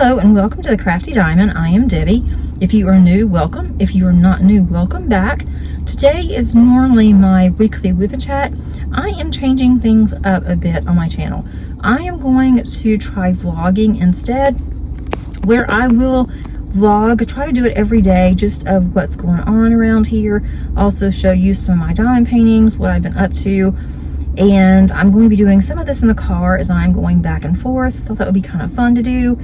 Hello and welcome to the Crafty Diamond. I am Debbie. If you are new, welcome. If you are not new, welcome back. Today is normally my weekly WIP Chat. I am changing things up a bit on my channel. I am going to try vlogging instead, where I will vlog, try to do it every day, just of what's going on around here. Also show you some of my diamond paintings, what I've been up to. And I'm going to be doing some of this in the car as I'm going back and forth. Thought that would be kind of fun to do.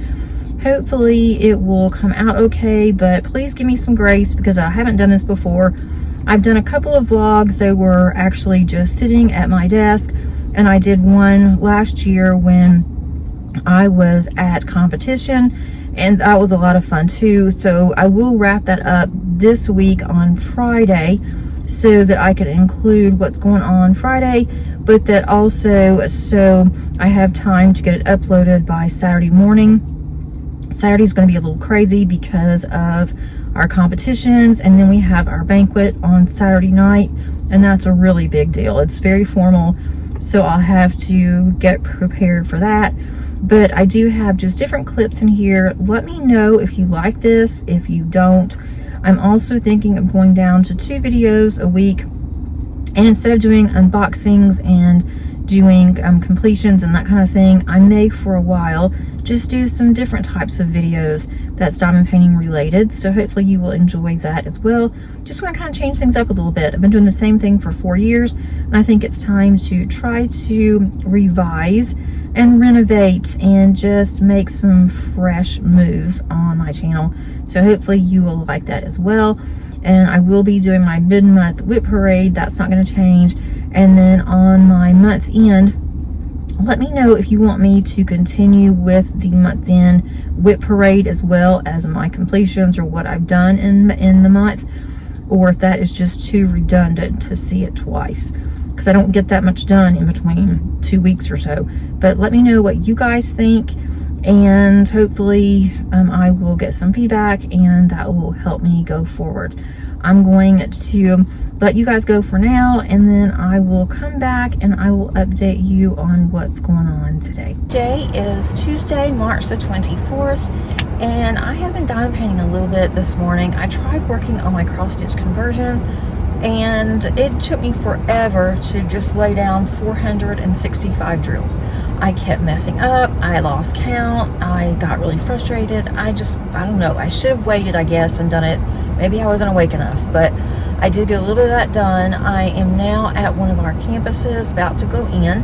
Hopefully it will come out okay, but please give me some grace because I haven't done this before. I've done a couple of vlogs that were actually just sitting at my desk, and I did one last year when I was at competition, and that was a lot of fun too. So I will wrap that up this week on Friday so that I can include what's going on Friday, but that also so I have time to get it uploaded by Saturday morning. Saturday's going to be a little crazy because of our competitions, and then we have our banquet on Saturday night, and that's a really big deal. It's very formal, so I'll have to get prepared for that. But I do have just different clips in here. Let me know if you like this. If you don't, I'm also thinking of going down to 2 videos a week, and instead of doing unboxings and doing completions and that kind of thing, I may for a while just do some different types of videos that's diamond painting related. So hopefully you will enjoy that as well. Just want to kind of change things up a little bit. I've been doing the same thing for 4 years, and I think it's time to try to revise and renovate and just make some fresh moves on my channel. So hopefully you will like that as well. And I will be doing my mid-month WIP parade. That's not going to change. And then on my month end, let me know if you want me to continue with the month end WIP parade as well as my completions or what I've done in the month, or if that is just too redundant to see it twice, because I don't get that much done in between 2 weeks or so. But let me know what you guys think, and hopefully I will get some feedback, and that will help me go forward. I'm going to let you guys go for now, and then I will come back and I will update you on what's going on today. Today is Tuesday, March the 24th, and I have been diamond painting a little bit this morning. I tried working on my cross stitch conversion, and it took me forever to just lay down 465 drills. I kept messing up. I lost count. I got really frustrated. I don't know. I should have waited, I guess, and done it. Maybe I wasn't awake enough, but I did get a little bit of that done. I am now at one of our campuses, about to go in,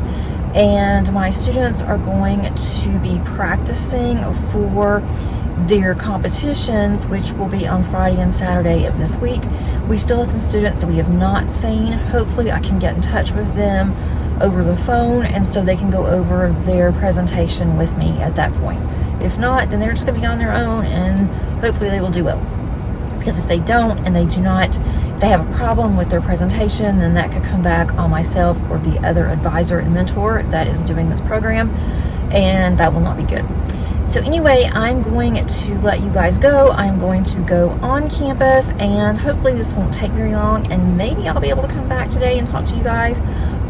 and my students are going to be practicing for their competitions, which will be on Friday and Saturday of this week. We still have some students that we have not seen. Hopefully I can get in touch with them over the phone, and so they can go over their presentation with me at that point. If not, then they're just going to be on their own, and hopefully they will do well. Because if they don't, and they do not, if they have a problem with their presentation, then that could come back on myself or the other advisor and mentor that is doing this program, and that will not be good. So anyway, I'm going to let you guys go. I'm going to go on campus, and hopefully this won't take very long, and maybe I'll be able to come back today and talk to you guys.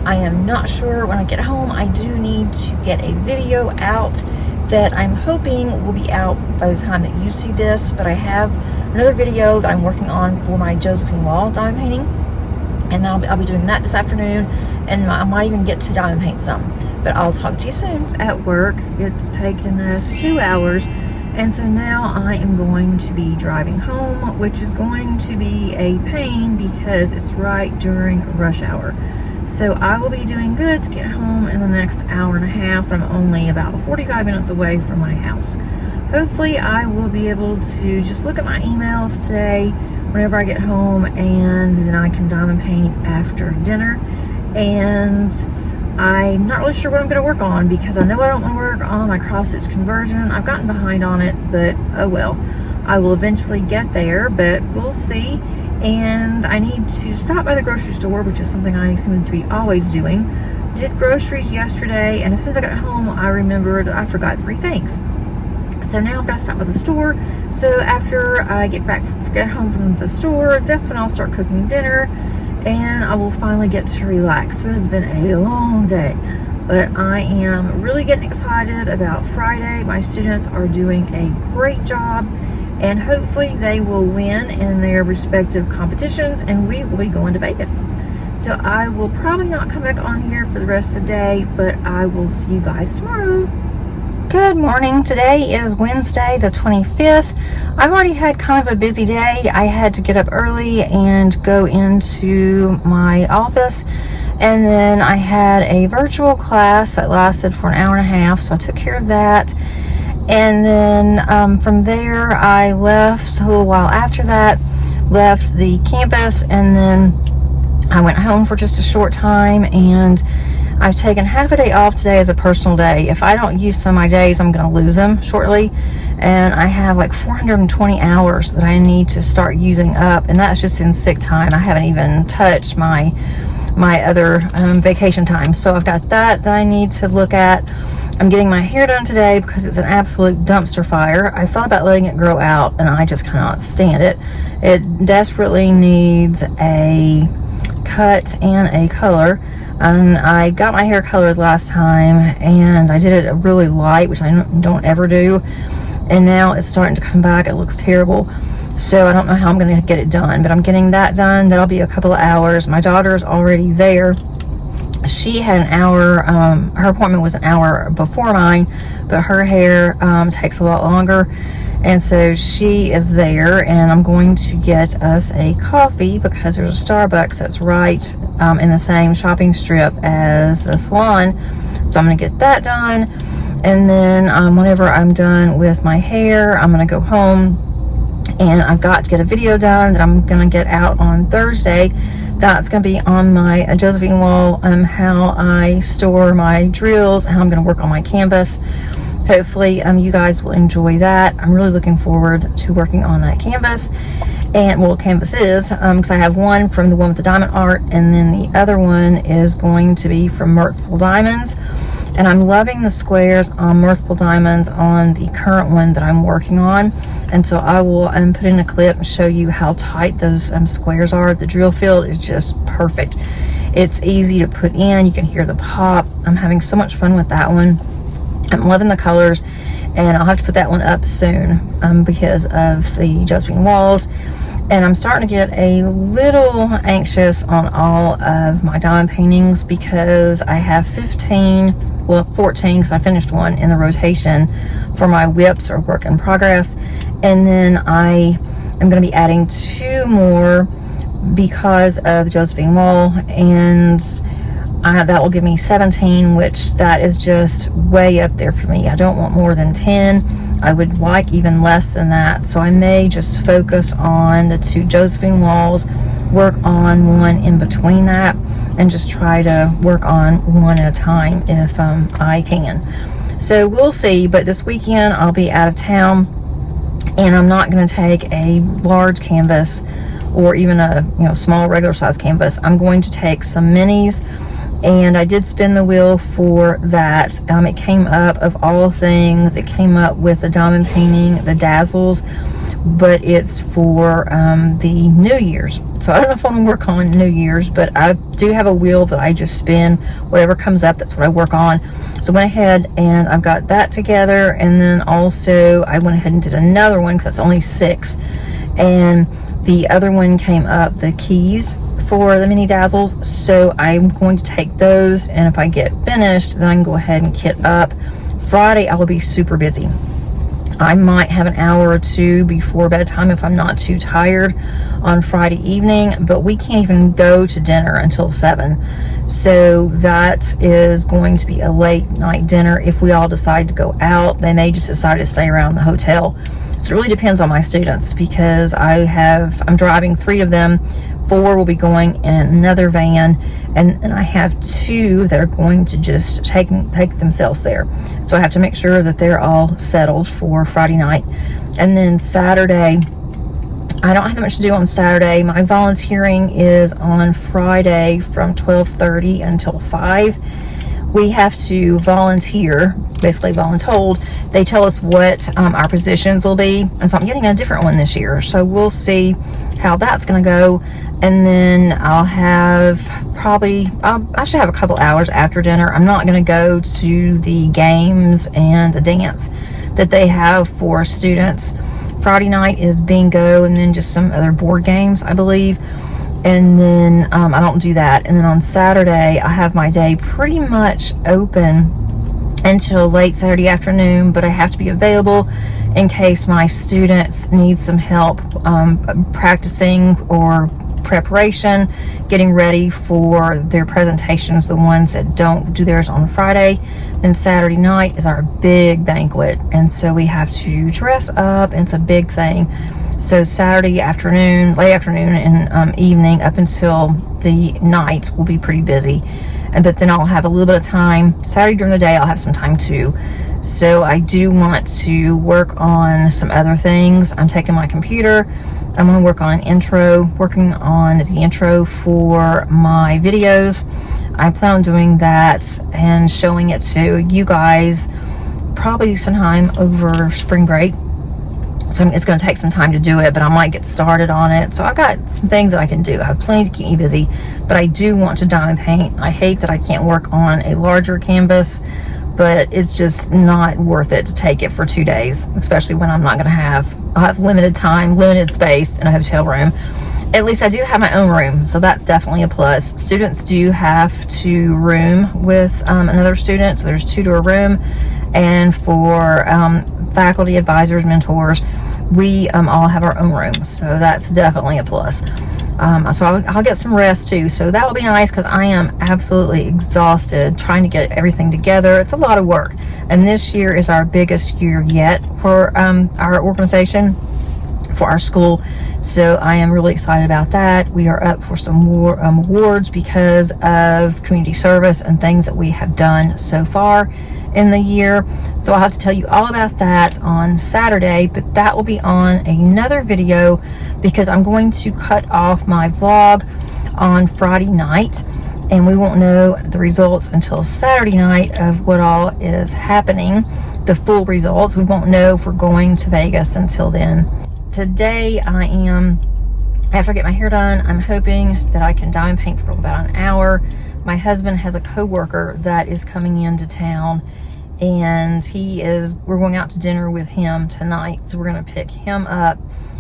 I am not sure when I get home. I do need to get a video out that I'm hoping will be out by the time that you see this, but I have another video that I'm working on for my Josephine Wall diamond painting, and I'll be doing that this afternoon, and I might even get to diamond paint some, but I'll talk to you soon. At work, it's taken us 2 hours, and so now I am going to be driving home, which is going to be a pain because it's right during rush hour. So I will be doing good to get home in the next hour and a half. I'm only about 45 minutes away from my house. Hopefully I will be able to just look at my emails today whenever I get home, and then I can diamond paint after dinner. And I'm not really sure what I'm going to work on, because I know I don't want to work on my cross stitch conversion. I've gotten behind on it, but oh well. I will eventually get there, but we'll see. And I need to stop by the grocery store, which is something I seem to be always doing. Did groceries yesterday, and as soon as I got home, I remembered I forgot 3 things. So now I've got to stop by the store. So after I get home from the store, that's when I'll start cooking dinner, and I will finally get to relax. So it has been a long day. but I am really getting excited about Friday. My students are doing a great job, and hopefully they will win in their respective competitions, and we will be going to Vegas. So I will probably not come back on here for the rest of the day, but I will see you guys tomorrow. Good morning. Today is Wednesday the 25th. I've already had kind of a busy day. I had to get up early and go into my office, and then I had a virtual class that lasted for an hour and a half, so I took care of that. And then from there I left a little while after that, left the campus, and then I went home for just a short time, and I've taken half a day off today as a personal day. If I don't use some of my days, I'm going to lose them shortly. And I have like 420 hours that I need to start using up, and that's just in sick time. I haven't even touched my other vacation time. So I've got that I need to look at. I'm getting my hair done today because it's an absolute dumpster fire. I thought about letting it grow out, and I just cannot stand it. It desperately needs a cut and a color. And I got my hair colored last time, and I did it really light, which I don't ever do, and now it's starting to come back. It looks terrible, so I don't know how I'm going to get it done, but I'm getting that done. That'll be a couple of hours. My daughter's already there. She had an hour, her appointment was an hour before mine, but her hair takes a lot longer, and so she is there, and I'm going to get us a coffee because there's a Starbucks that's right in the same shopping strip as the salon. So I'm going to get that done, and then whenever I'm done with my hair, I'm going to go home, and I've got to get a video done that I'm going to get out on Thursday. That's going to be on my Josephine wall, how I store my drills, how I'm going to work on my canvas. Hopefully you guys will enjoy that. I'm really looking forward to working on that canvas. And well, canvases, because I have one from the one with the diamond art, and then the other one is going to be from Mirthful Diamonds. And I'm loving the squares on Mirthful Diamonds on the current one that I'm working on. And so I will put in a clip and show you how tight those squares are. The drill field is just perfect. It's easy to put in. You can hear the pop. I'm having so much fun with that one. I'm loving the colors, and I'll have to put that one up soon because of the Josephine walls. And I'm starting to get a little anxious on all of my diamond paintings because I have 14, because I finished one in the rotation for my WIPs, or work in progress. And then I am going to be adding 2 more because of Josephine wall, and that will give me 17, which that is just way up there for me. I don't want more than 10. I would like even less than that. So I may just focus on the 2 Josephine walls, work on one in between that, and just try to work on one at a time if I can. So we'll see, but this weekend I'll be out of town, and I'm not going to take a large canvas or even a small regular size canvas. I'm going to take some minis. And I did spin the wheel for that. It came up, of all things, it came up with the diamond painting, the Dazzles, but it's for the New Year's. So I don't know if I'm going to work on New Year's, but I do have a wheel that I just spin. Whatever comes up, that's what I work on. So I went ahead and I've got that together, and then also I went ahead and did another one because that's only 6. And the other one came up, the keys for the mini Dazzles, so I'm going to take those, and if I get finished, then I can go ahead and kit up. Friday I will be super busy. I might have an hour or 2 before bedtime if I'm not too tired on Friday evening, but we can't even go to dinner until 7, so that is going to be a late night dinner. If we all decide to go out, they may just decide to stay around the hotel. So it really depends on my students, because I'm driving 3 of them. 4 will be going in another van, and I have 2 that are going to just take themselves there. So I have to make sure that they're all settled for Friday night. And then Saturday, I don't have that much to do on Saturday. My volunteering is on Friday from 12:30 until 5. we have to volunteer, basically voluntold. They tell us what our positions will be, and so I'm getting a different one this year, so we'll see how that's going to go. And then I'll have probably, I should have a couple hours after dinner. I'm not going to go to the games and the dance that they have for students. Friday night is bingo and then just some other board games, I believe. And then I don't do that. And then on Saturday, I have my day pretty much open until late Saturday afternoon, but I have to be available in case my students need some help practicing or preparation, getting ready for their presentations, the ones that don't do theirs on Friday. And Saturday night is our big banquet, and so we have to dress up, and it's a big thing. So Saturday afternoon, late afternoon and evening up until the night will be pretty busy. But then I'll have a little bit of time. Saturday during the day, I'll have some time too. So I do want to work on some other things. I'm taking my computer. I'm going to work on an intro, working on the intro for my videos. I plan on doing that and showing it to you guys probably sometime over spring break. So it's going to take some time to do it, but I might get started on it. So I've got some things that I can do. I have plenty to keep me busy, but I do want to diamond paint. I hate that I can't work on a larger canvas, but it's just not worth it to take it for 2 days, especially when I'm not going to I'll have limited time, limited space in a hotel room. At least I do have my own room, so that's definitely a plus. Students do have to room with another student, so there's 2 to a room. And for faculty, advisors, mentors, we all have our own rooms, so that's definitely a plus. So I'll get some rest too, so that will be nice because I am absolutely exhausted trying to get everything together. It's a lot of work, and this year is our biggest year yet for our organization, for our school. So I am really excited about that. We are up for some more awards because of community service and things that we have done so far in the year. So I'll have to tell you all about that on Saturday, but that will be on another video because I'm going to cut off my vlog on Friday night, and we won't know the results until Saturday night of what all is happening, the full results. We won't know if we're going to Vegas until then. Today after I get my hair done, I'm hoping that I can diamond paint for about an hour. My husband has a coworker that is coming into town, and we're going out to dinner with him tonight. So we're going to pick him up,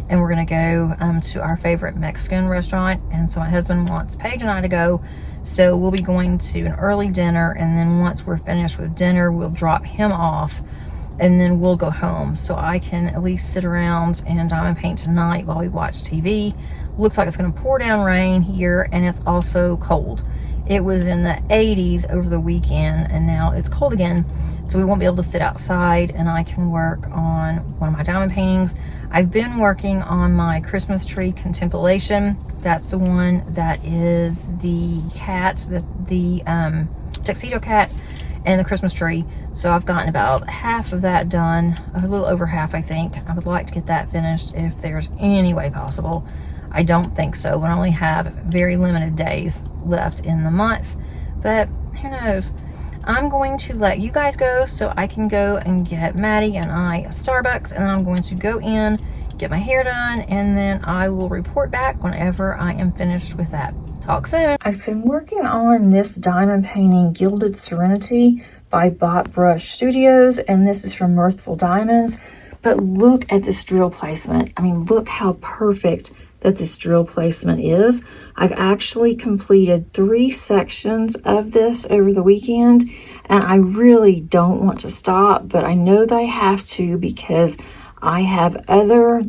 and we're going to go to our favorite Mexican restaurant. And so my husband wants Paige and I to go. So we'll be going to an early dinner, and then once we're finished with dinner, we'll drop him off, and then we'll go home. So I can at least sit around and diamond paint tonight while we watch TV. Looks like it's going to pour down rain here, and it's also cold. It was in the 80s over the weekend, and now it's cold again, so we won't be able to sit outside, and I can work on one of my diamond paintings. I've been working on my Christmas tree contemplation. That's the one that is the cat, the tuxedo cat, and the Christmas tree. So I've gotten about half of that done, a little over half, I think. I would like to get that finished if there's any way possible. I don't think so. We only have very limited days left in the month, but who knows. I'm going to let you guys go so I can go and get Maddie and I a Starbucks, and then I'm going to go in, get my hair done, and then I will report back whenever I am finished with that. Talk soon. I've been working on this diamond painting, Gilded Serenity by Bot Brush Studios, and this is from Mirthful Diamonds. But look at this drill placement. I mean, look how perfect that this drill placement is. I've actually completed 3 sections of this over the weekend, and I really don't want to stop, but I know that I have to because I have other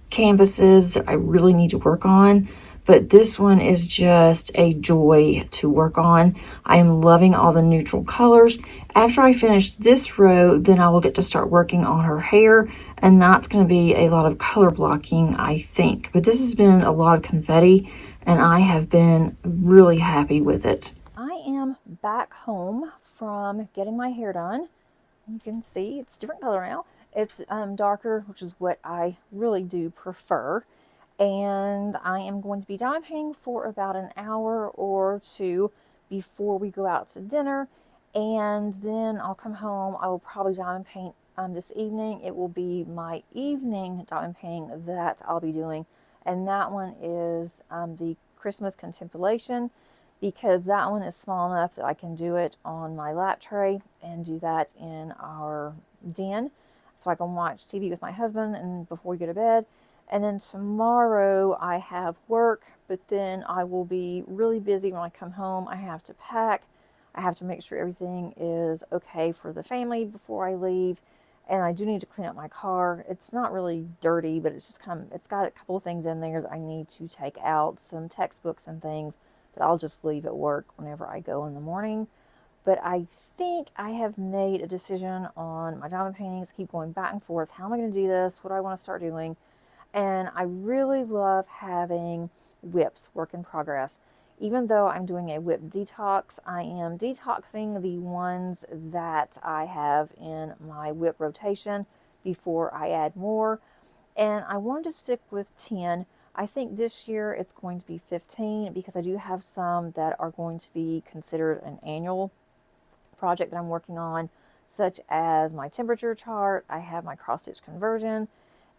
canvases that I really need to work on. But this one is just a joy to work on. I am loving all the neutral colors. After I finish this row, then I will get to start working on her hair, and that's going to be a lot of color blocking, I think. But this has been a lot of confetti, and I have been really happy with it. I am back home from getting my hair done. You can see it's a different color now. It's darker, which is what I really do prefer. And I am going to be diamond painting for about an hour or 2 before we go out to dinner. And then I'll come home. I will probably diamond paint this evening. It will be my evening diamond painting that I'll be doing. And that one is the Christmas Contemplation, because that one is small enough that I can do it on my lap tray and do that in our den. So I can watch TV with my husband and before we go to bed. And then tomorrow I have work, but then I will be really busy when I come home. I have to pack. I have to make sure everything is okay for the family before I leave. And I do need to clean up my car. It's not really dirty, but it's just it's got a couple of things in there that I need to take out, some textbooks and things that I'll just leave at work whenever I go in the morning. But I think I have made a decision on my diamond paintings. Keep going back and forth. How am I going to do this? What do I want to start doing? And I really love having WIPs, work in progress. Even though I'm doing a WIP detox, I am detoxing the ones that I have in my WIP rotation before I add more. And I wanted to stick with 10. I think this year it's going to be 15 because I do have some that are going to be considered an annual project that I'm working on, such as my temperature chart. I have my cross stitch conversion,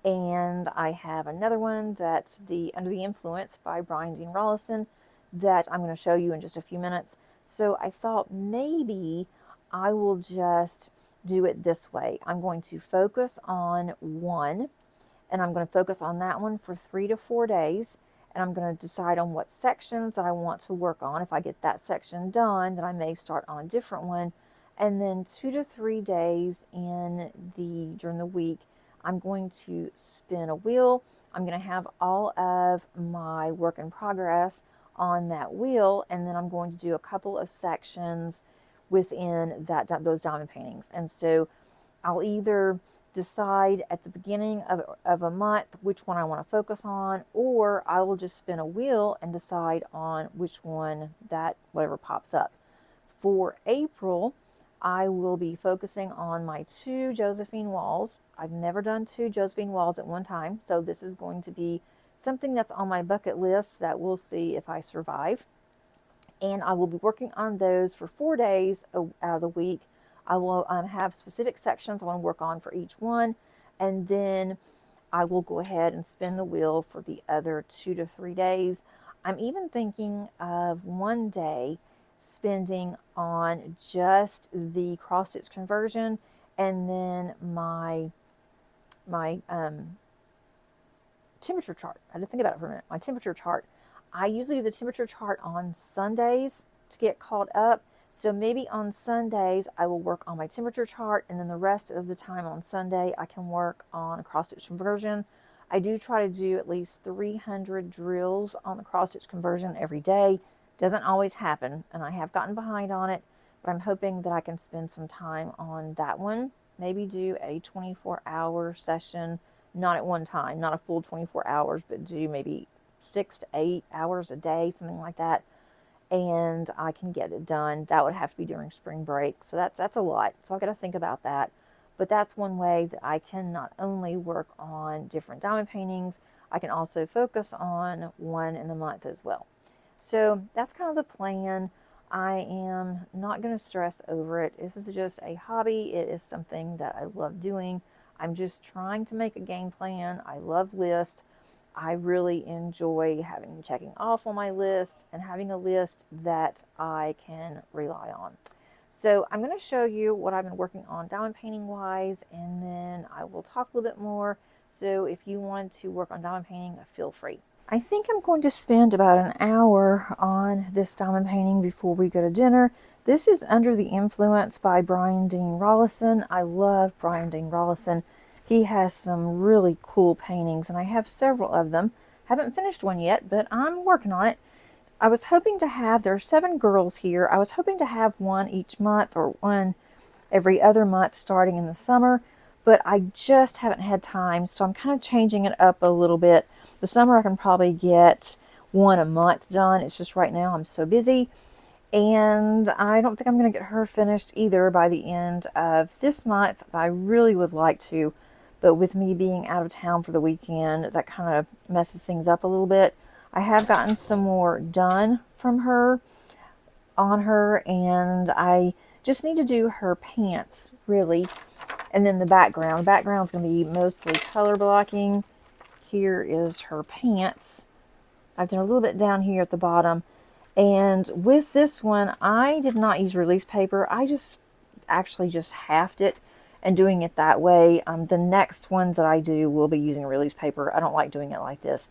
and I have another one that's the Under the Influence by Brian Dean Rollison that I'm going to show you in just a few minutes. So I thought maybe I will just do it this way. I'm going to focus on one, and I'm going to focus on that one for 3 to 4 days, and I'm going to decide on what sections that I want to work on. If I get that section done, then I may start on a different one. And then 2 to 3 days during the week, I'm going to spin a wheel. I'm going to have all of my work in progress on that wheel, and then I'm going to do a couple of sections within those diamond paintings. And so I'll either decide at the beginning of a month which one I want to focus on, or I will just spin a wheel and decide on which one whatever pops up. For April, I will be focusing on my 2 Josephine walls. I've never done 2 Josephine walls at one time, so this is going to be something that's on my bucket list that we'll see if I survive. And I will be working on those for 4 days out of the week. I will have specific sections I want to work on for each one, and then I will go ahead and spin the wheel for the other 2 to 3 days. I'm even thinking of one day spending on just the cross stitch conversion, and then my temperature chart. I had to think about it for a minute. My temperature chart. I usually do the temperature chart on Sundays to get caught up. So maybe on Sundays I will work on my temperature chart, and then the rest of the time on Sunday I can work on cross stitch conversion. I do try to do at least 300 drills on the cross stitch conversion every day. Doesn't always happen, and I have gotten behind on it, but I'm hoping that I can spend some time on that one. Maybe do a 24-hour session, not at one time, not a full 24 hours, but do maybe 6 to 8 hours a day, something like that, and I can get it done. That would have to be during spring break, so that's a lot. So I've got to think about that. But that's one way that I can not only work on different diamond paintings, I can also focus on one in the month as well. So that's kind of the plan. I am not going to stress over it. This is just a hobby. It is something that I love doing. I'm just trying to make a game plan. I love lists. I really enjoy checking off on my list and having a list that I can rely on. So I'm going to show you what I've been working on diamond painting wise, and then I will talk a little bit more. So if you want to work on diamond painting, feel free. I think I'm going to spend about an hour on this diamond painting before we go to dinner. This is Under the Influence by Brian Dean Rollison. I love Brian Dean Rollison. He has some really cool paintings, and I have several of them. Haven't finished one yet, but I'm working on it. I was hoping to have, there are 7 girls here. I was hoping to have one each month or one every other month starting in the summer, but I just haven't had time, so I'm kind of changing it up a little bit. The summer I can probably get one a month done. It's just right now I'm so busy, and I don't think I'm going to get her finished either by the end of this month. I really would like to, but with me being out of town for the weekend, that kind of messes things up a little bit. I have gotten some more done from her, on her, and I Just need to do her pants, really. And then the background. The background's going to be mostly color blocking. Here is her pants. I've done a little bit down here at the bottom. And with this one, I did not use release paper. I just actually just halved it and doing it that way. The next ones that I do will be using release paper. I don't like doing it like this.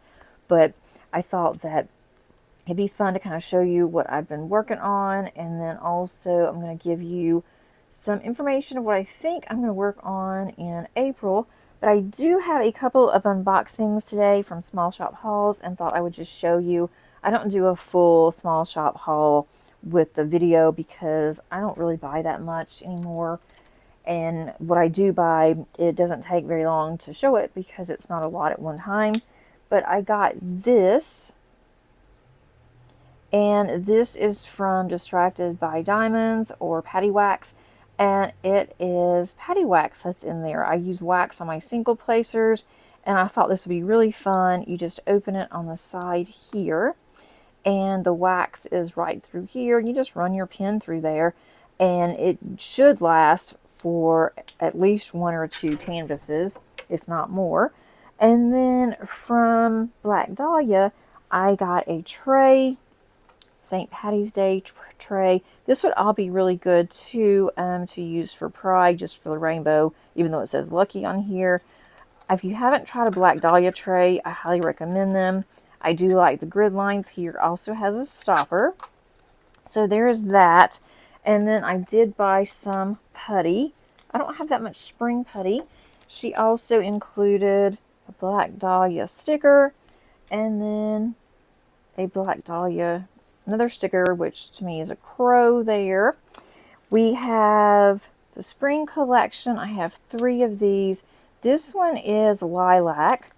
But I thought that it'd be fun to kind of show you what I've been working on. And then also I'm going to give you some information of what I think I'm going to work on in April. But I do have a couple of unboxings today from small shop hauls and thought I would just show you. I don't do a full small shop haul with the video because I don't really buy that much anymore. And what I do buy, it doesn't take very long to show it because it's not a lot at one time. But I got this. And this is from Distracted by Diamonds or Patty Wax. And it is Patty Wax that's in there. I use wax on my single placers. And I thought this would be really fun. You just open it on the side here. And the wax is right through here. And you just run your pen through there. And it should last for at least 1 or 2 canvases, if not more. And then from Black Dahlia, I got a tray, St. Patty's Day tray. This would all be really good too to use for Pride, just for the rainbow, even though it says Lucky on here. If you haven't tried a Black Dahlia tray, I highly recommend them. I do like the grid lines here. Also has a stopper. So there's that. And then I did buy some putty. I don't have that much spring putty. She also included a Black Dahlia sticker and then a Black Dahlia, another sticker, which to me is a crow there. We have the spring collection. I have 3 of these. This one is lilac.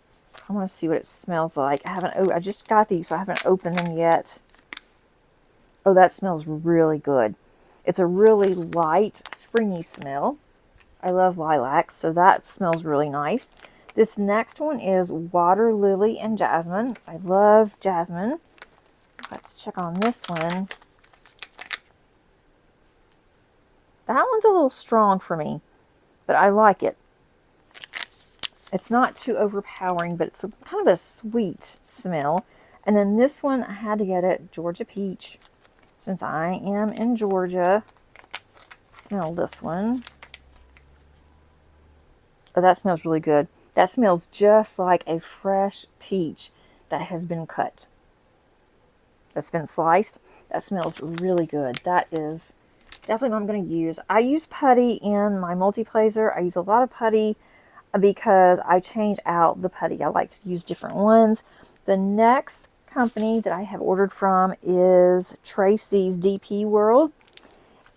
I want to see what it smells like. I just got these, so I haven't opened them yet. Oh, that smells really good. It's a really light, springy smell. I love lilacs, so that smells really nice. This next one is Water Lily and Jasmine. I love jasmine. Let's check on this one. That one's a little strong for me, but I like it. It's not too overpowering, but it's kind of a sweet smell. And then this one, I had to get it, Georgia Peach. Since I am in Georgia, smell this one. Oh, that smells really good. That smells just like a fresh peach that has been cut. That's been sliced. That smells really good. That is definitely what I'm going to use. I use putty in my multi-placer. I use a lot of putty because I change out the putty. I like to use different ones. The next company that I have ordered from is Tracy's DP World.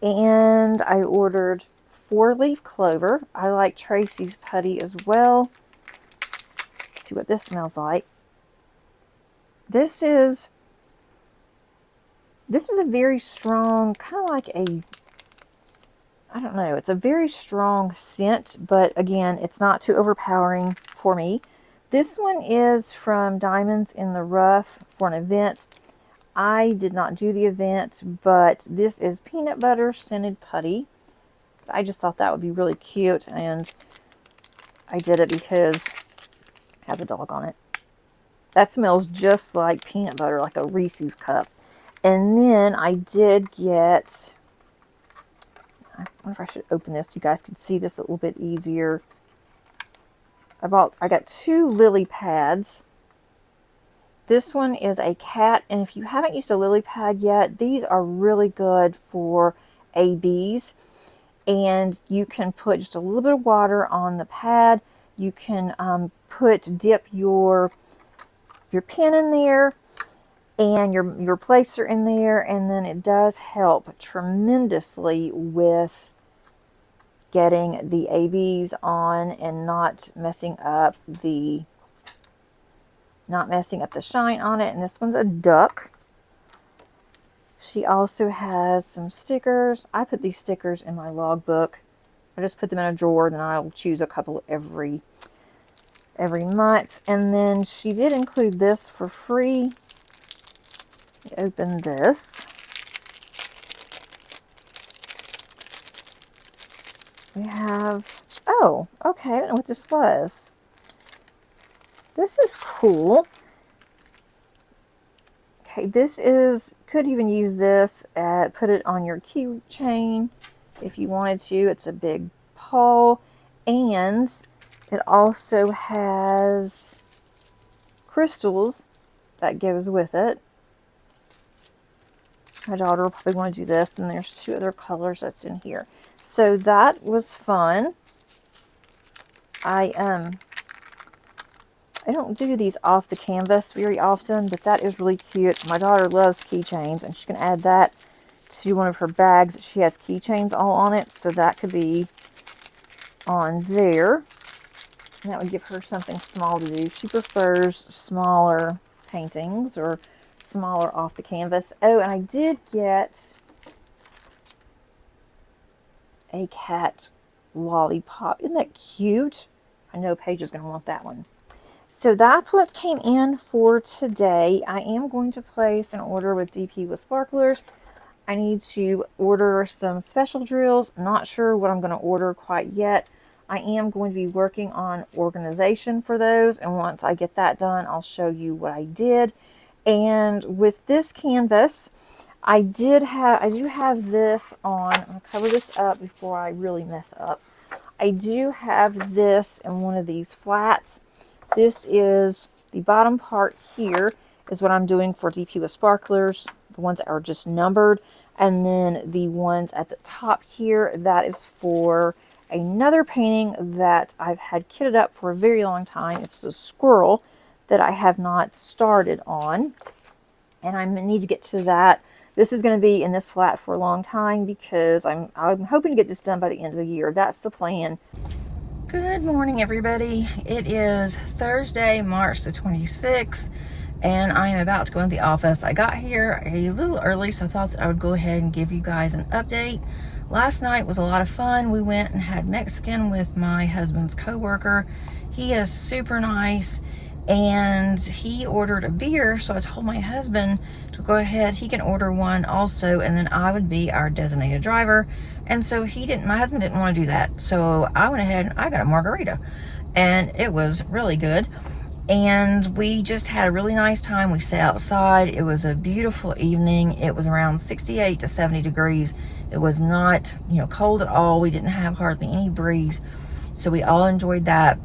And I ordered 4-leaf clover. I like Tracy's putty as well. Let's see what this smells like. This is a very strong, kind of like a, I don't know, it's a very strong scent, but again, it's not too overpowering for me. This one is from Diamonds in the Rough for an event. I did not do the event, but this is peanut butter scented putty. I just thought that would be really cute, and I did it because it has a dog on it. That smells just like peanut butter, like a Reese's cup. And then I did get, I wonder if I should open this so you guys can see this a little bit easier. I got 2 lily pads. This one is a cat, and if you haven't used a lily pad yet, these are really good for ABs. And you can put just a little bit of water on the pad. You can dip your pen in there and your placer in there, and then it does help tremendously with getting the ABs on and not messing up the shine on it. And this one's a duck. She also has some stickers. I put these stickers in my logbook. I just put them in a drawer, and then I'll choose a couple every month. And then she did include this for free. You open this. we have, oh, okay, I didn't know what this was. This is cool. Okay, this is, could even use this, put it on your keychain if you wanted to. It's a big paw, and it also has crystals that goes with it. My daughter will probably want to do this, and there's 2 other colors that's in here. So that was fun. I don't do these off the canvas very often, but that is really cute. My daughter loves keychains, and she can add that to one of her bags. She has keychains all on it, so that could be on there. And that would give her something small to do. She prefers smaller paintings or smaller off the canvas. Oh, and I did get a cat lollipop. Isn't that cute? I know Paige is going to want that one. So that's what came in for today. I am going to place an order with DP with Sparklers. I need to order some special drills. Not sure what I'm going to order quite yet. I am going to be working on organization for those, and once I get that done, I'll show you what I did. And with this canvas, I do have this on. I'm going to cover this up before I really mess up. I do have this in one of these flats. This is the bottom part here is what I'm doing for DP with Sparklers, the ones that are just numbered. And then the ones at the top here, that is for another painting that I've had kitted up for a very long time. It's a squirrel that I have not started on, and I need to get to that. This is going to be in this flat for a long time because I'm hoping to get this done by the end of the year. That's the plan. Good morning, everybody. It is Thursday, March the 26th, and I am about to go into the office. I got here a little early, so I thought that I would go ahead and give you guys an update. Last night was a lot of fun. We went and had Mexican with my husband's coworker. He is super nice, and he ordered a beer, so I told my husband to go ahead. He can order one also, and then I would be our designated driver. And so my husband didn't want to do that. So I went ahead and I got a margarita, and it was really good. And we just had a really nice time. We sat outside. It was a beautiful evening. It was around 68 to 70 degrees. It was not, cold at all. We didn't have hardly any breeze. So we all enjoyed that.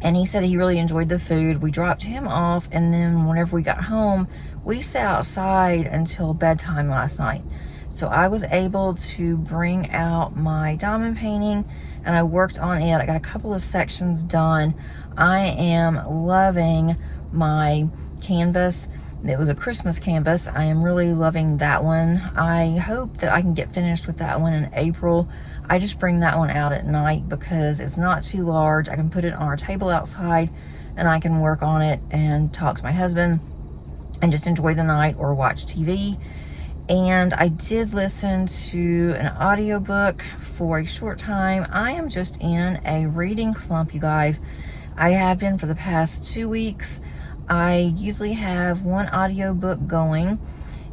And he said he really enjoyed the food. We dropped him off, and then whenever we got home, we sat outside until bedtime last night. So I was able to bring out my diamond painting, and I worked on it. I got a couple of sections done. I am loving my canvas. It was a Christmas canvas. I am really loving that one. I hope that I can get finished with that one in April. I just bring that one out at night because it's not too large. I can put it on our table outside, and I can work on it and talk to my husband and just enjoy the night or watch TV. And I did listen to an audiobook for a short time. I am just in a reading slump, you guys. I have been for the past 2 weeks. I usually have one audiobook going,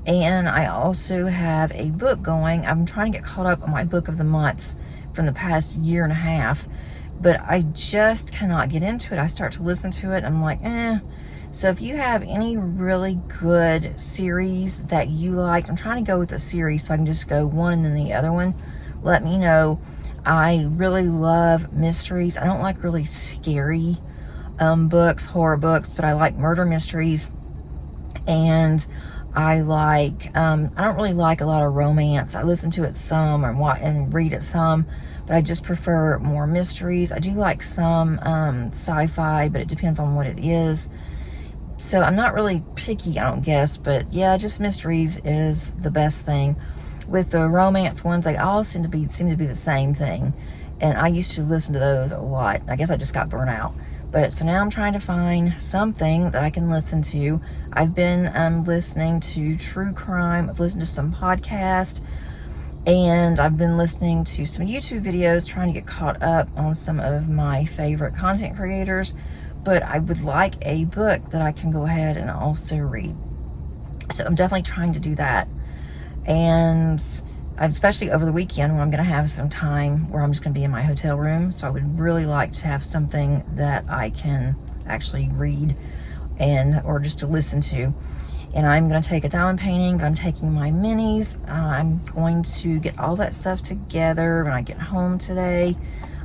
and I also have a book going. I'm trying to get caught up on my book of the months from the past year and a half, but I just cannot get into it. I start to listen to it, I'm like, eh. So if you have any really good series that you liked, I'm trying to go with a series so I can just go one and then the other one, let me know. I really love mysteries. I don't like really scary books, horror books, but I like murder mysteries. And I like, I don't really like a lot of romance. I listen to it some and read it some, but I just prefer more mysteries. I do like some sci-fi, but it depends on what it is. So I'm not really picky, I don't guess, but yeah, just mysteries is the best thing. With the romance ones, they all seem to be the same thing, and I used to listen to those a lot. I guess I just got burnt out. But so now I'm trying to find something that I can listen to. I've been listening to true crime. I've listened to some podcasts, and I've been listening to some YouTube videos, trying to get caught up on some of my favorite content creators. But I would like a book that I can go ahead and also read. So I'm definitely trying to do that. And especially over the weekend when I'm going to have some time where I'm just going to be in my hotel room. So I would really like to have something that I can actually read or just to listen to. And I'm going to take a diamond painting, but I'm taking my minis. I'm going to get all that stuff together when I get home today.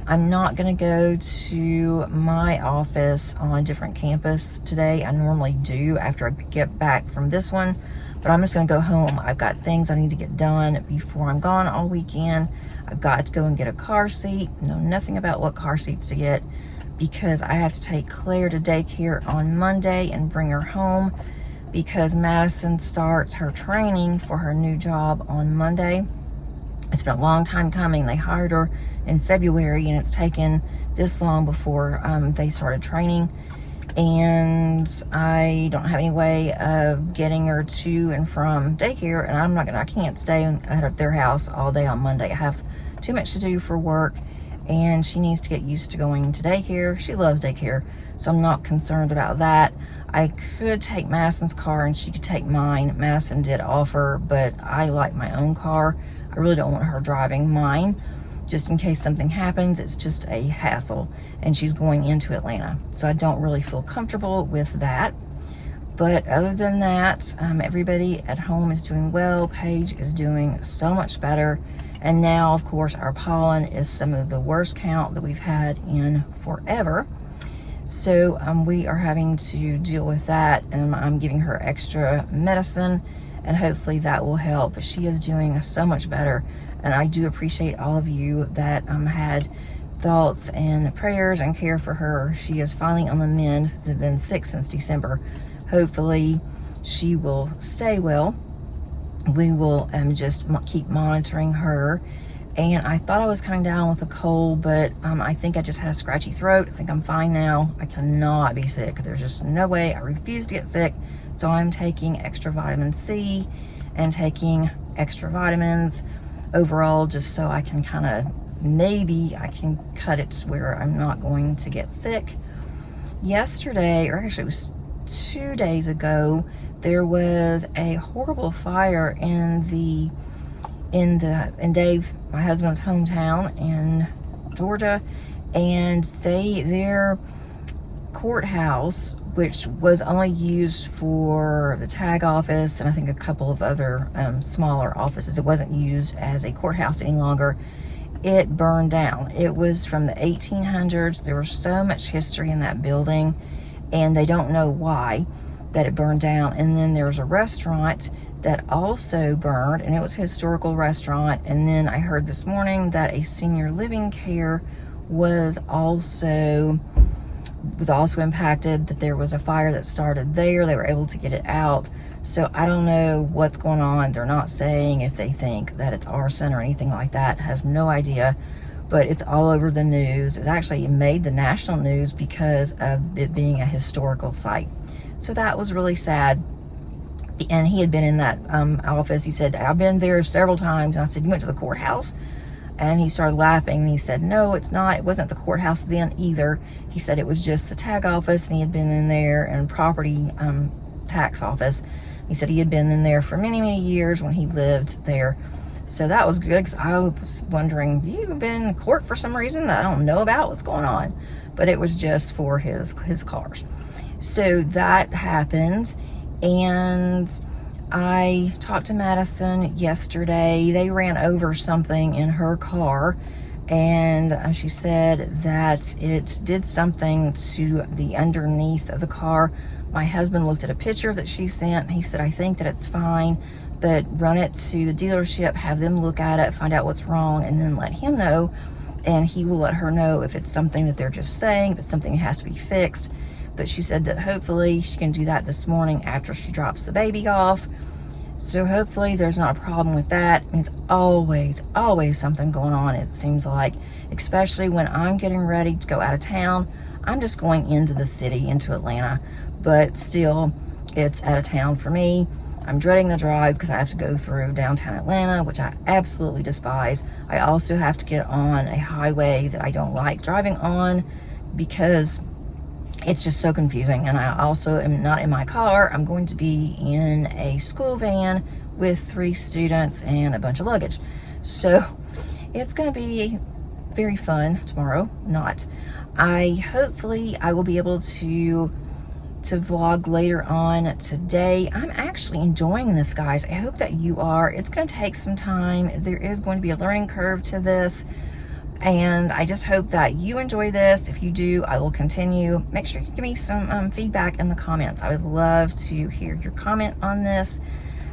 I'm not going to go to my office on a different campus today. I normally do after I get back from this one, but I'm just going to go home. I've got things I need to get done before I'm gone all weekend. I've got to go and get a car seat. Know nothing about what car seats to get because I have to take Claire to daycare on Monday and bring her home, because Madison starts her training for her new job on Monday. It's been a long time coming. They hired her in February, and it's taken this long before they started training. And I don't have any way of getting her to and from daycare, and I can't stay at their house all day on Monday. I have too much to do for work, and she needs to get used to going to daycare. She loves daycare, so I'm not concerned about that. I could take Madison's car and she could take mine. Madison did offer, but I like my own car. I really don't want her driving mine. Just in case something happens, it's just a hassle. And she's going into Atlanta, so I don't really feel comfortable with that. But other than that, everybody at home is doing well. Paige is doing so much better. And now, of course, our pollen is some of the worst count that we've had in forever. So we are having to deal with that, and I'm giving her extra medicine, and hopefully that will help. But she is doing so much better, and I do appreciate all of you that had thoughts and prayers and care for her. She is finally on the mend. She's been sick since December. Hopefully she will stay well. We will just keep monitoring her. And I thought I was coming down with a cold, but I think I just had a scratchy throat. I think I'm fine now. I cannot be sick. There's just no way. I refuse to get sick. So I'm taking extra vitamin C and taking extra vitamins overall, just so I can maybe I can cut it to where I'm not going to get sick. Yesterday, or actually it was 2 days ago, there was a horrible fire in Dave, my husband's hometown in Georgia, and their courthouse, which was only used for the tag office and I think a couple of other smaller offices. It wasn't used as a courthouse any longer. It burned down. It was from the 1800s. There was so much history in that building, and they don't know why that it burned down. And then there was a restaurant that also burned, and it was a historical restaurant. And then I heard this morning that a senior living care was also impacted, that there was a fire that started there. They were able to get it out. So I don't know what's going on. They're not saying if they think that it's arson or anything like that. I have no idea, but it's all over the news. It's actually made the national news because of it being a historical site. So that was really sad. And he had been in that office. He said, I've been there several times. And I said, you went to the courthouse? And he started laughing, and he said, no, it's not. It wasn't the courthouse then either. He said it was just the tag office, and he had been in there, and property tax office. He said he had been in there for many, many years when he lived there. So that was good, because I was wondering, have you been in court for some reason that I don't know about? What's going on? But it was just for his cars. So that happened, and I talked to Madison yesterday. They ran over something in her car, and she said that it did something to the underneath of the car. My husband looked at a picture that she sent. He said, I think that it's fine, but run it to the dealership, have them look at it, find out what's wrong, and then let him know, and he will let her know if it's something that they're just saying, if it's something that has to be fixed. But she said that hopefully she can do that this morning after she drops the baby off. So hopefully there's not a problem with that. It's always something going on, it seems like, especially when I'm getting ready to go out of town. I'm just going into the city, into Atlanta, but still, it's out of town for me. I'm dreading the drive because I have to go through downtown Atlanta, which I absolutely despise. I also have to get on a highway that I don't like driving on because it's just so confusing. And I also am not in my car. I'm going to be in a school van with 3 students and a bunch of luggage. So it's going to be very fun tomorrow. Not. Hopefully I will be able to vlog later on today. I'm actually enjoying this, guys. I hope that you are. It's going to take some time. There is going to be a learning curve to this, and I just hope that you enjoy this. If you do, I will continue. Make sure you give me some feedback in the comments. I would love to hear your comment on this.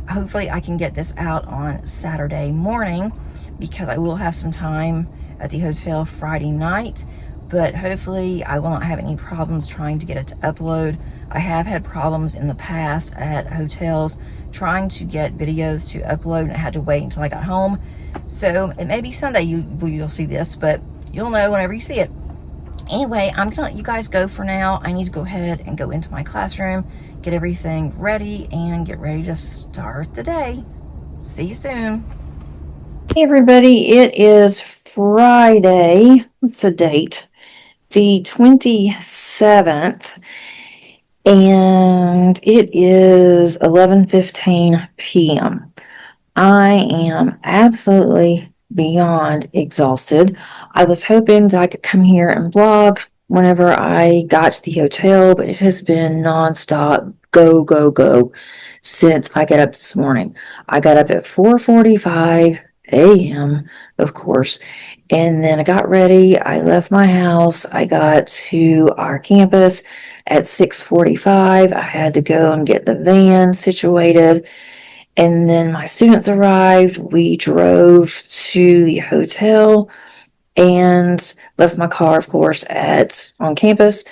Hopefully I can get this out on Saturday morning, because I will have some time at the hotel Friday night, but hopefully I will not have any problems trying to get it to upload. I have had problems in the past at hotels trying to get videos to upload, and I had to wait until I got home. So it may be Sunday you'll see this, but you'll know whenever you see it. Anyway, I'm gonna let you guys go for now. I need to go ahead and go into my classroom, get everything ready, and get ready to start the day. See you soon. Hey everybody, it is Friday. What's the date? The 27th, and it is 11:15 p.m. I am absolutely beyond exhausted. I was hoping that I could come here and vlog whenever I got to the hotel, but it has been nonstop go, go, go since I got up this morning. I got up at 4:45 a.m., of course, and then I got ready. I left my house. I got to our campus at 6:45. I had to go and get the van situated. And then my students arrived. We drove to the hotel and left my car, of course, on campus.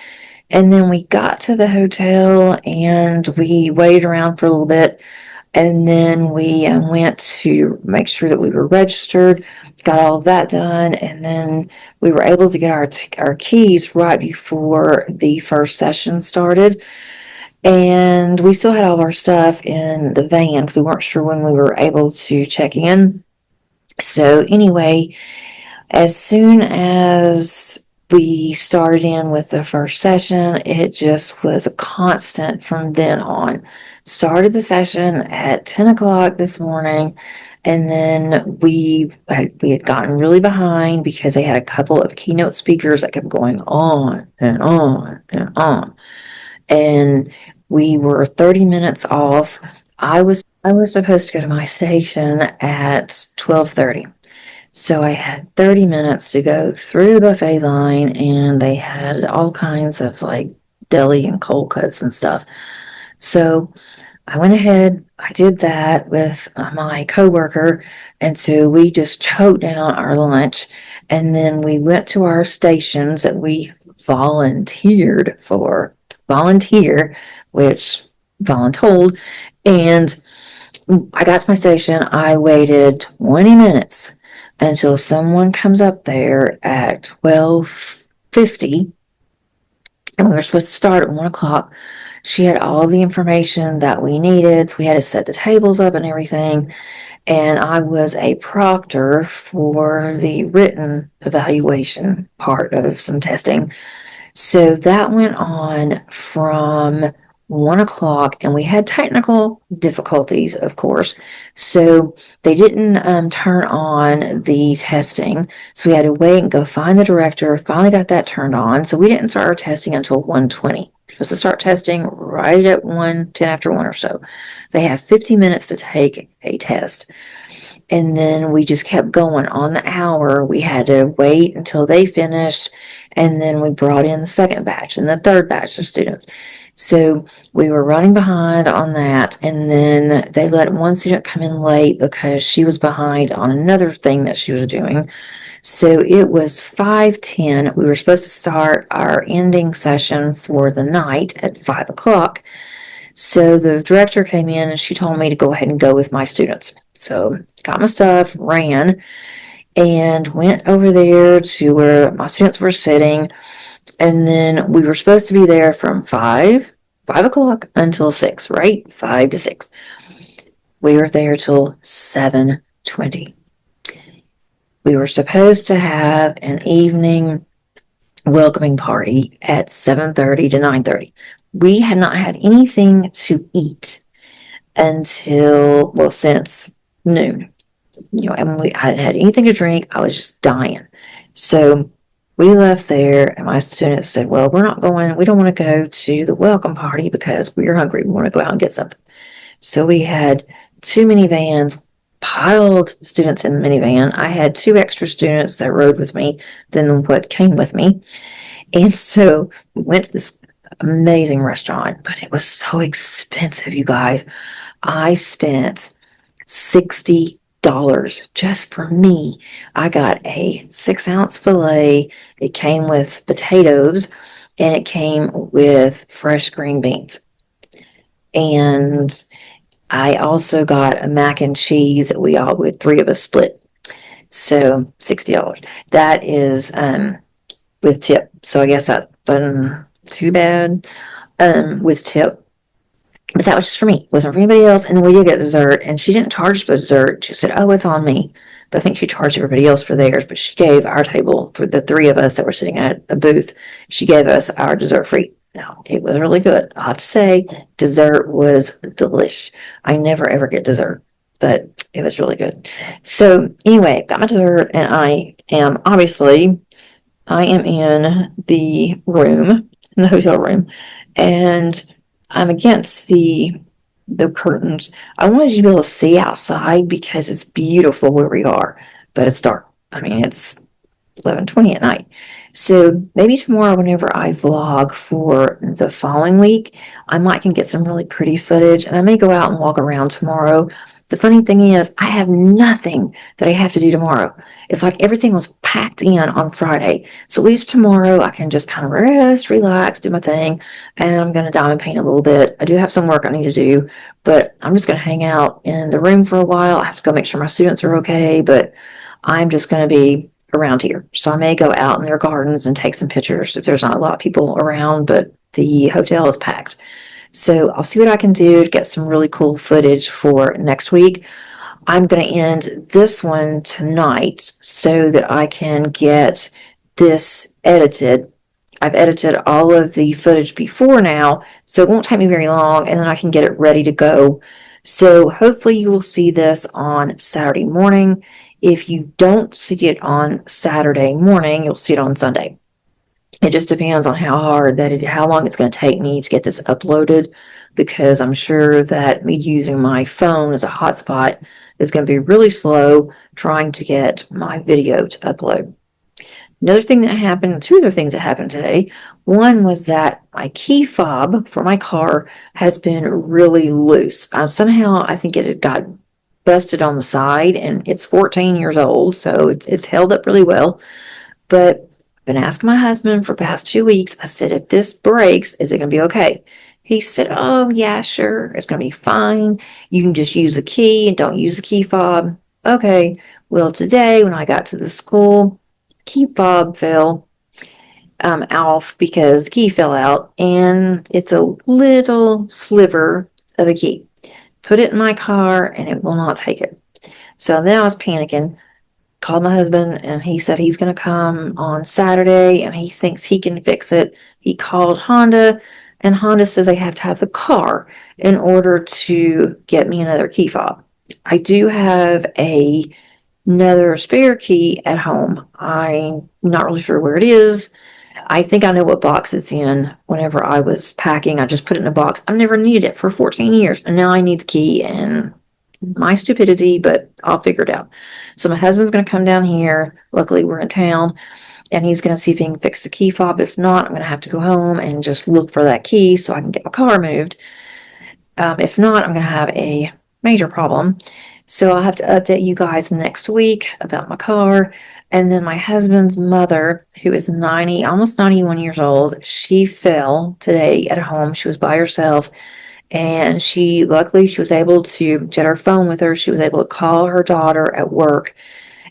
And then we got to the hotel and we waited around for a little bit. And then we went to make sure that we were registered, got all of that done. And then we were able to get our keys right before the first session started. And we still had all of our stuff in the van because we weren't sure when we were able to check in. So anyway, as soon as we started in with the first session, it just was a constant from then on. Started the session at 10 o'clock this morning, and then we had gotten really behind because they had a couple of keynote speakers that kept going on and on and on. And we were 30 minutes off. I was supposed to go to my station at 12:30. So I had 30 minutes to go through the buffet line, and they had all kinds of like deli and cold cuts and stuff. So I went ahead, I did that with my coworker, and so we just choked down our lunch, and then we went to our stations that we volunteered for. Which voluntold, and I got to my station. I waited 20 minutes until someone comes up there at 12:50, and we were supposed to start at 1 o'clock. She had all the information that we needed, so we had to set the tables up and everything, and I was a proctor for the written evaluation part of some testing. So that went on from 1 o'clock, and we had technical difficulties, of course. So they didn't turn on the testing. So we had to wait and go find the director. Finally got that turned on. So we didn't start our testing until 1:20. We're supposed to start testing right at 10 after 1 or so. They have 50 minutes to take a test. And then we just kept going on the hour. We had to wait until they finished, and then we brought in the second batch and the third batch of students. So we were running behind on that, and then they let one student come in late because she was behind on another thing that she was doing. So it was 5:10. We were supposed to start our ending session for the night at 5 o'clock. So the director came in and she told me to go ahead and go with my students. So got my stuff, ran, and went over there to where my students were sitting. And then we were supposed to be there from 5 o'clock until 6, right? 5 to 6. We were there till 7:20. We were supposed to have an evening welcoming party at 7:30 to 9:30. We had not had anything to eat until, well, since noon. And I hadn't had anything to drink. I was just dying. So we left there, and my students said, well, we don't want to go to the welcome party because we're hungry. We want to go out and get something. So we had two minivans, piled students in the minivan. I had two extra students that rode with me than what came with me. And so we went to this amazing restaurant, but it was so expensive, you guys. I spent $60 just for me. I got a 6-ounce filet. It came with potatoes and it came with fresh green beans. And I also got a mac and cheese that with three of us split. So $60. That is with tip. So I guess that's too bad with tip. But that was just for me. It wasn't for anybody else. And then we did get dessert, and she didn't charge for dessert. She said, oh, it's on me. But I think she charged everybody else for theirs. But she gave our table, for the three of us that were sitting at a booth, she gave us our dessert free. Now, it was really good. I have to say, dessert was delish. I never ever get dessert, but it was really good. So anyway, got my dessert, and I am in the room, in the hotel room, and I'm against the curtains. I wanted you to be able to see outside because it's beautiful where we are, but it's dark. I mean, it's 11:20 at night. So maybe tomorrow, whenever I vlog for the following week, I might can get some really pretty footage, and I may go out and walk around tomorrow. The funny thing is, I have nothing that I have to do tomorrow. It's like everything was packed in on Friday. So at least tomorrow I can just kind of rest, relax, do my thing, and I'm going to diamond paint a little bit. I do have some work I need to do, but I'm just going to hang out in the room for a while. I have to go make sure my students are okay, but I'm just going to be around here. So I may go out in their gardens and take some pictures if there's not a lot of people around, but the hotel is packed. So I'll see what I can do to get some really cool footage for next week. I'm going to end this one tonight so that I can get this edited. I've edited all of the footage before now, so it won't take me very long, and then I can get it ready to go. So hopefully you will see this on Saturday morning. If you don't see it on Saturday morning, you'll see it on Sunday. It just depends on how long it's going to take me to get this uploaded, because I'm sure that me using my phone as a hotspot is going to be really slow trying to get my video to upload. Two other things that happened today. One was that my key fob for my car has been really loose. Somehow I think it had got busted on the side, and it's 14 years old, so it's held up really well. But I've been asking my husband for the past 2 weeks. I said, if this breaks, is it going to be okay? He said, oh, yeah, sure. It's going to be fine. You can just use the key and don't use the key fob. Okay. Well, today when I got to the school, key fob fell off because the key fell out, and it's a little sliver of a key. Put it in my car and it will not take it. So then I was panicking, called my husband, and he said he's going to come on Saturday and he thinks he can fix it. He called Honda, and Honda says they have to have the car in order to get me another key fob. I do have another spare key at home. I'm not really sure where it is. I think I know what box it's in. Whenever I was packing, I just put it in a box. I've never needed it for 14 years, and now I need the key, and my stupidity, but I'll figure it out. So my husband's going to come down here. Luckily, we're in town, and he's going to see if he can fix the key fob. If not, I'm going to have to go home and just look for that key so I can get my car moved. If not, I'm going to have a major problem. So I'll have to update you guys next week about my car. And then my husband's mother, who is 90, almost 91 years old, she fell today at home. She was by herself. And luckily, she was able to get her phone with her. She was able to call her daughter at work,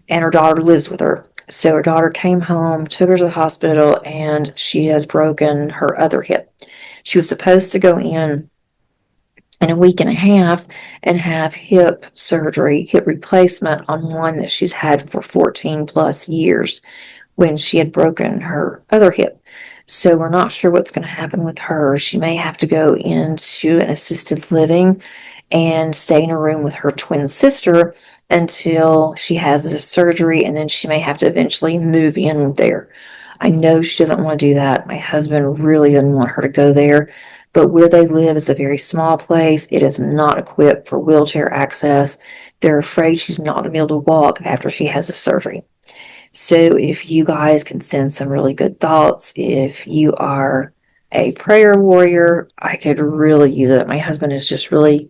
and her daughter lives with her. So her daughter came home, took her to the hospital, and she has broken her other hip. She was supposed to go in a week and a half and have hip surgery, hip replacement on one that she's had for 14 plus years when she had broken her other hip. So we're not sure what's going to happen with her. She may have to go into an assisted living, and stay in a room with her twin sister until she has the surgery, and then she may have to eventually move in there. I know she doesn't want to do that. My husband really didn't want her to go there, but where they live is a very small place. It is not equipped for wheelchair access. They're afraid she's not going to be able to walk after she has the surgery. So if you guys can send some really good thoughts, if you are a prayer warrior, I could really use it. My husband is just really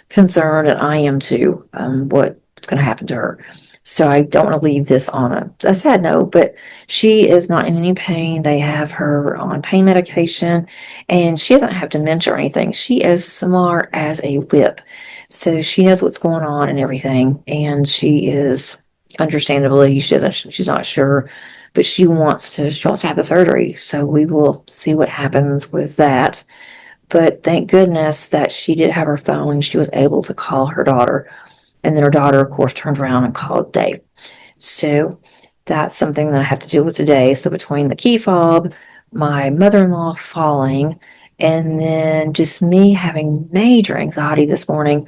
concerned, and I am too, what's going to happen to her. So I don't want to leave this on a sad note, but she is not in any pain. They have her on pain medication, and she doesn't have dementia or anything. She is smart as a whip. So she knows what's going on and everything, and she is understandably, she's not sure, but she wants to have the surgery. So we will see what happens with that. But thank goodness that she did have her phone and she was able to call her daughter. And then her daughter, of course, turned around and called Dave. So that's something that I have to deal with today. So between the key fob, my mother-in-law falling, and then just me having major anxiety this morning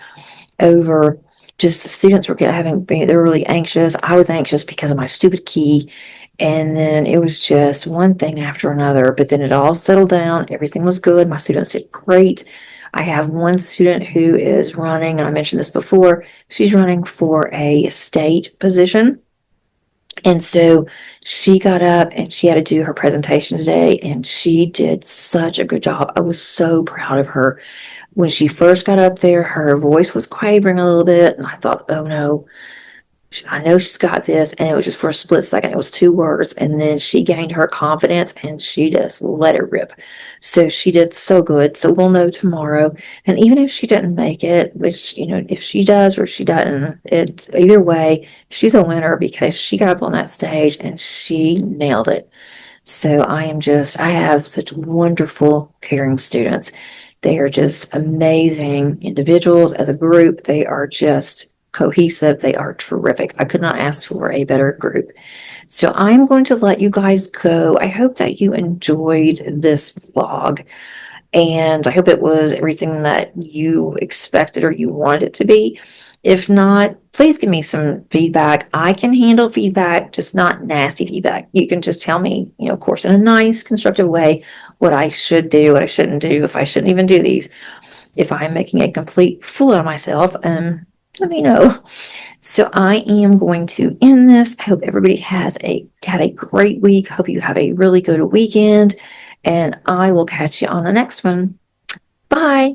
over just the students they were really anxious. I was anxious because of my stupid key. And then it was just one thing after another, but then it all settled down. Everything was good. My students did great. I have one student who is running, and I mentioned this before, she's running for a state position. And so she got up and she had to do her presentation today, and she did such a good job. I was so proud of her. When she first got up there, her voice was quavering a little bit, and I thought, oh no, I know she's got this. And it was just for a split second, it was 2 words, and then she gained her confidence and she just let it rip. So she did so good. So we'll know tomorrow. And even if she didn't make it, which, if she does or if she doesn't, it's either way, she's a winner because she got up on that stage and she nailed it. So I have such wonderful, caring students. They are just amazing individuals. As a group, they are just cohesive. They are terrific. I could not ask for a better group. So I'm going to let you guys go. I hope that you enjoyed this vlog, and I hope it was everything that you expected or you wanted it to be. If not, please give me some feedback. I can handle feedback, just not nasty feedback. You can just tell me, of course, in a nice, constructive way, what I should do, what I shouldn't do, if I shouldn't even do these. If I'm making a complete fool of myself, let me know. So I am going to end this. I hope everybody had a great week. Hope you have a really good weekend, and I will catch you on the next one. Bye.